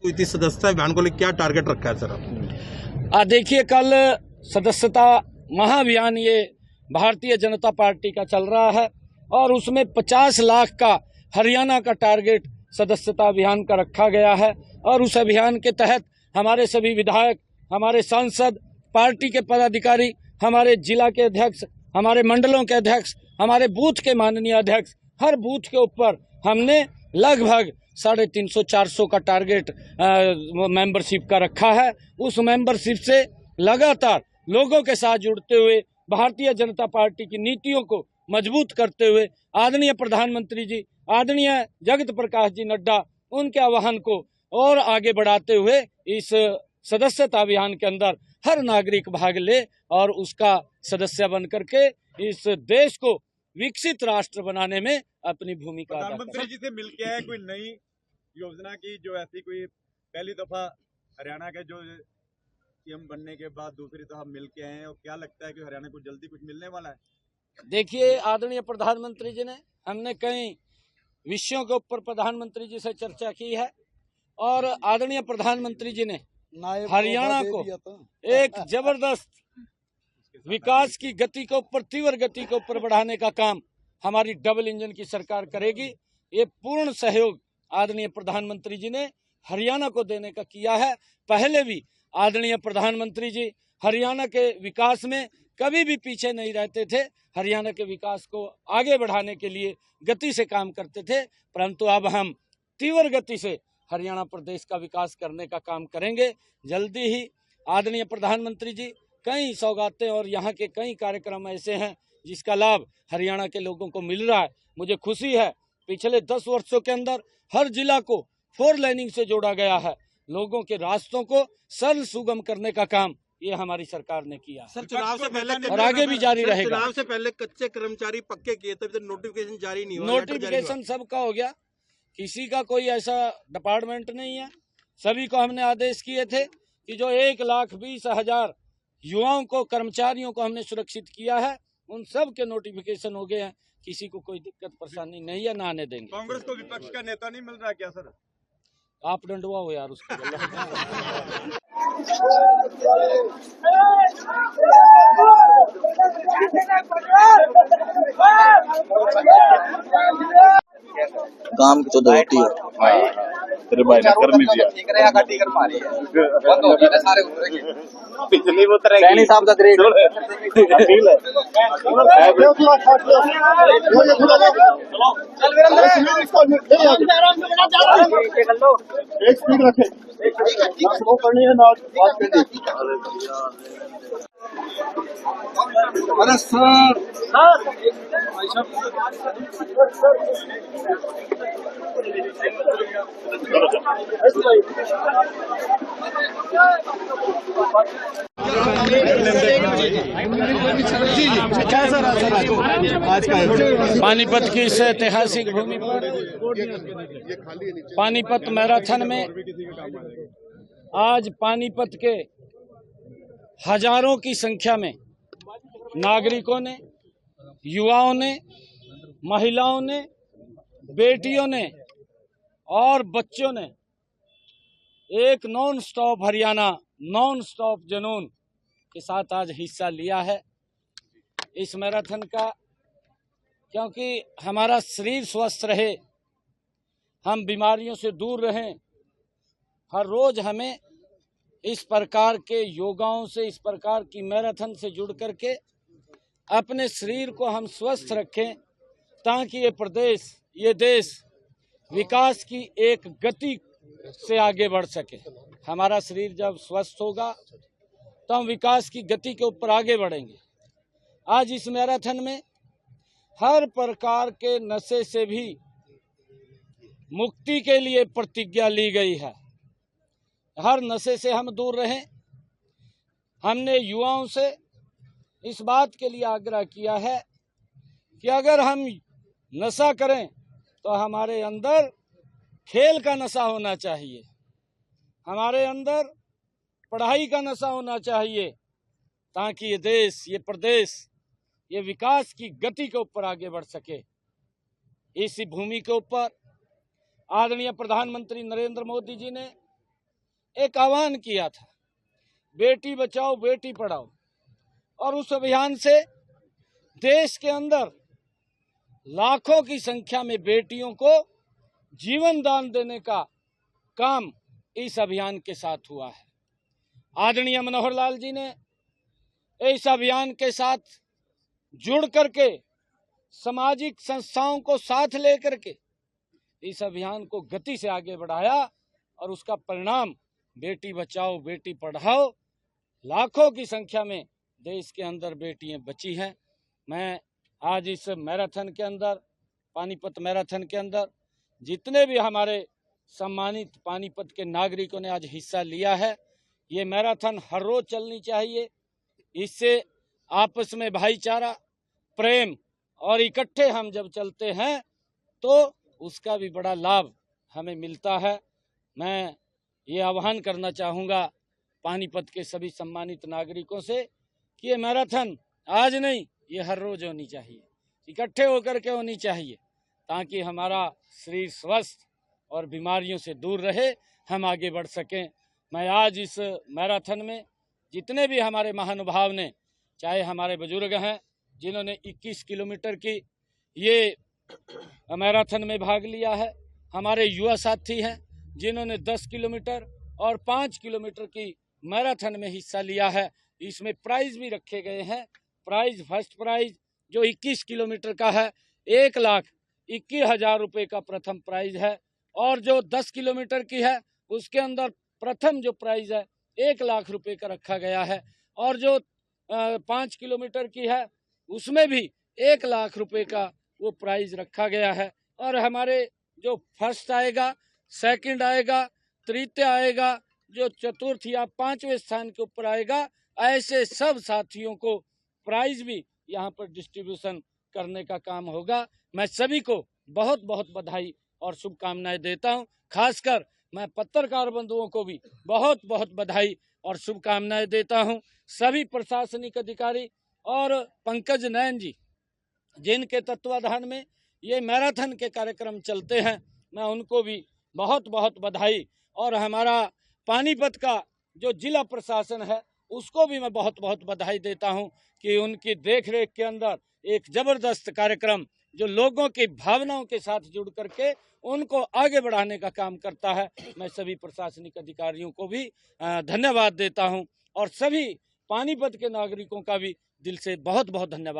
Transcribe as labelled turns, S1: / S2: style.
S1: हुई थी सदस्यता अभियान को लेकर, क्या टारगेट रखा है सर आपने?
S2: देखिए, कल सदस्यता महाअभियान ये भारतीय जनता पार्टी का चल रहा है और उसमें 50 लाख का हरियाणा का टारगेट सदस्यता अभियान का रखा गया है। और उस अभियान के तहत हमारे सभी विधायक, हमारे सांसद, पार्टी के पदाधिकारी, हमारे जिला के अध्यक्ष, हमारे मंडलों के अध्यक्ष, हमारे बूथ के माननीय अध्यक्ष, हर बूथ के ऊपर हमने लगभग 350-400 का टारगेट मेंबरशिप का रखा है। उस मेंबरशिप से लगातार लोगों के साथ जुड़ते हुए भारतीय जनता पार्टी की नीतियों को मजबूत करते हुए आदरणीय प्रधानमंत्री जी, आदरणीय जगत प्रकाश जी नड्डा, उनके आह्वान को और आगे बढ़ाते हुए इस सदस्यता अभियान के अंदर हर नागरिक भाग ले और उसका सदस्य बन करके इस देश को विकसित राष्ट्र बनाने में अपनी भूमिका अदा करें।
S3: प्रधानमंत्री जी से मिलके आए, कोई नई योजना की जो ऐसी कोई पहली दफा हरियाणा के जो सीएम बनने के बाद दूसरी दफा मिलके आए हैं, और क्या लगता है कि हरियाणा को जल्दी कुछ मिलने वाला है?
S2: देखिए, आदरणीय प्रधानमंत्री जी ने, हमने कई विषयों के ऊपर प्रधानमंत्री जी से चर्चा की है और आदरणीय प्रधानमंत्री जी ने हरियाणा को एक जबरदस्त विकास की गति के ऊपर, तीव्र गति के ऊपर बढ़ाने का काम हमारी डबल इंजन की सरकार करेगी। ये पूर्ण सहयोग आदरणीय प्रधानमंत्री जी ने हरियाणा को देने का किया है। पहले भी आदरणीय प्रधानमंत्री जी हरियाणा के विकास में कभी भी पीछे नहीं रहते थे, हरियाणा के विकास को आगे बढ़ाने के लिए गति से काम करते थे। परंतु अब हम तीव्र गति से हरियाणा प्रदेश का विकास करने का काम करेंगे। जल्दी ही आदरणीय प्रधानमंत्री जी कई सौगातें और यहाँ के कई कार्यक्रम ऐसे हैं जिसका लाभ हरियाणा के लोगों को मिल रहा है। मुझे खुशी है, पिछले 10 वर्षों के अंदर हर जिला को 4 लाइनिंग से जोड़ा गया है। लोगों के रास्तों को सरल सुगम करने का काम ये हमारी सरकार ने किया।
S1: सर, चुनाव से पहले
S2: और आगे भी जारी रहेगा।
S1: चुनाव से पहले कच्चे कर्मचारी पक्के किए, तभी तो नोटिफिकेशन जारी नहीं हुआ।
S2: नोटिफिकेशन सबका हो गया, किसी का कोई ऐसा डिपार्टमेंट नहीं है। सभी को हमने आदेश किए थे कि जो 1,20,000 युवाओं को, कर्मचारियों को हमने सुरक्षित किया है, उन सब के नोटिफिकेशन हो गए हैं। किसी को कोई दिक्कत परेशानी नहीं है, ना आने देंगे।
S3: कांग्रेस को विपक्ष का नेता नहीं मिल रहा क्या सर?
S2: आप डंडवा हो यार उसको।
S4: काम की तो होती है। तेरे भाई ने कर नहीं दिया। बंद हो गए सारे पिछली उतरे सैनी साहब का ग्रेड अपील है। चल वीरेंद्र एक स्पीड रखे, वो करनी है ना बात करनी। अरे सर
S2: पानीपत की इस ऐतिहासिक भूमि पर पानीपत मैराथन में आज पानीपत के हजारों की संख्या में नागरिकों ने, युवाओं ने, महिलाओं ने, बेटियों ने और बच्चों ने एक non stop Haryana, non stop जुनून के साथ आज हिस्सा लिया है इस मैराथन का। क्योंकि हमारा शरीर स्वस्थ रहे, हम बीमारियों से दूर रहें, हर रोज हमें इस प्रकार के योगाओं से, इस प्रकार की मैराथन से जुड़ करके अपने शरीर को हम स्वस्थ रखें, ताकि ये प्रदेश, ये देश विकास की एक गति से आगे बढ़ सके। हमारा शरीर जब स्वस्थ होगा तो हम विकास की गति के ऊपर आगे बढ़ेंगे। आज इस मैराथन में हर प्रकार के नशे से भी मुक्ति के लिए प्रतिज्ञा ली गई है। हर नशे से हम दूर रहें। हमने युवाओं से इस बात के लिए आग्रह किया है कि अगर हम नशा करें तो हमारे अंदर खेल का नशा होना चाहिए, हमारे अंदर पढ़ाई का नशा होना चाहिए, ताकि ये देश, ये प्रदेश, ये विकास की गति के ऊपर आगे बढ़ सके। इसी भूमि के ऊपर आदरणीय प्रधानमंत्री नरेंद्र मोदी जी ने एक आह्वान किया था, बेटी बचाओ बेटी पढ़ाओ, और उस अभियान से देश के अंदर लाखों की संख्या में बेटियों को जीवन दान देने का काम इस अभियान के साथ हुआ है। आदरणीय मनोहर लाल जी ने इस अभियान के साथ जुड़ करके सामाजिक संस्थाओं को साथ लेकर के इस अभियान को गति से आगे बढ़ाया, और उसका परिणाम बेटी बचाओ बेटी पढ़ाओ, लाखों की संख्या में देश के अंदर बेटियां बची हैं। मैं आज इस मैराथन के अंदर, पानीपत मैराथन के अंदर जितने भी हमारे सम्मानित पानीपत के नागरिकों ने आज हिस्सा लिया है, ये मैराथन हर रोज चलनी चाहिए। इससे आपस में भाईचारा, प्रेम और इकट्ठे हम जब चलते हैं तो उसका भी बड़ा लाभ हमें मिलता है। मैं ये आह्वान करना चाहूँगा पानीपत के सभी सम्मानित नागरिकों से कि ये मैराथन आज नहीं, ये हर रोज होनी चाहिए, इकट्ठे होकर के होनी चाहिए, ताकि हमारा शरीर स्वस्थ और बीमारियों से दूर रहे, हम आगे बढ़ सकें। मैं आज इस मैराथन में जितने भी हमारे महानुभाव ने, चाहे हमारे बुजुर्ग हैं जिन्होंने 21 किलोमीटर की ये मैराथन में भाग लिया है, हमारे युवा साथी हैं जिन्होंने 10 किलोमीटर और 5 किलोमीटर की मैराथन में हिस्सा लिया है। इसमें प्राइज भी रखे गए हैं। प्राइज, फर्स्ट प्राइज जो 21 किलोमीटर का है 1,21,000 रुपये का प्रथम प्राइज है, और जो 10 किलोमीटर की है उसके अंदर प्रथम जो प्राइज है 1 लाख रुपए का रखा गया है, और जो 5 किलोमीटर की है उसमें भी 1 लाख रुपए का वो प्राइज रखा गया है। और हमारे जो फर्स्ट आएगा, सेकंड आएगा, तृतीय आएगा, जो चतुर्थ या 5वें स्थान के ऊपर आएगा, ऐसे सब साथियों को प्राइज भी यहाँ पर डिस्ट्रीब्यूशन करने का काम होगा। मैं सभी को बहुत बहुत बधाई और शुभकामनाएं देता हूँ। खासकर मैं पत्रकार बंधुओं को भी बहुत बहुत बधाई और शुभकामनाएं देता हूँ। सभी प्रशासनिक अधिकारी और पंकज नयन जी जिनके तत्वाधान में ये मैराथन के कार्यक्रम चलते हैं, मैं उनको भी बहुत बहुत बधाई, और हमारा पानीपत का जो जिला प्रशासन है उसको भी मैं बहुत बहुत बधाई देता हूं कि उनकी देखरेख के अंदर एक जबरदस्त कार्यक्रम जो लोगों की भावनाओं के साथ जुड़ करके उनको आगे बढ़ाने का काम करता है। मैं सभी प्रशासनिक अधिकारियों को भी धन्यवाद देता हूं, और सभी पानीपत के नागरिकों का भी दिल से बहुत बहुत धन्यवाद।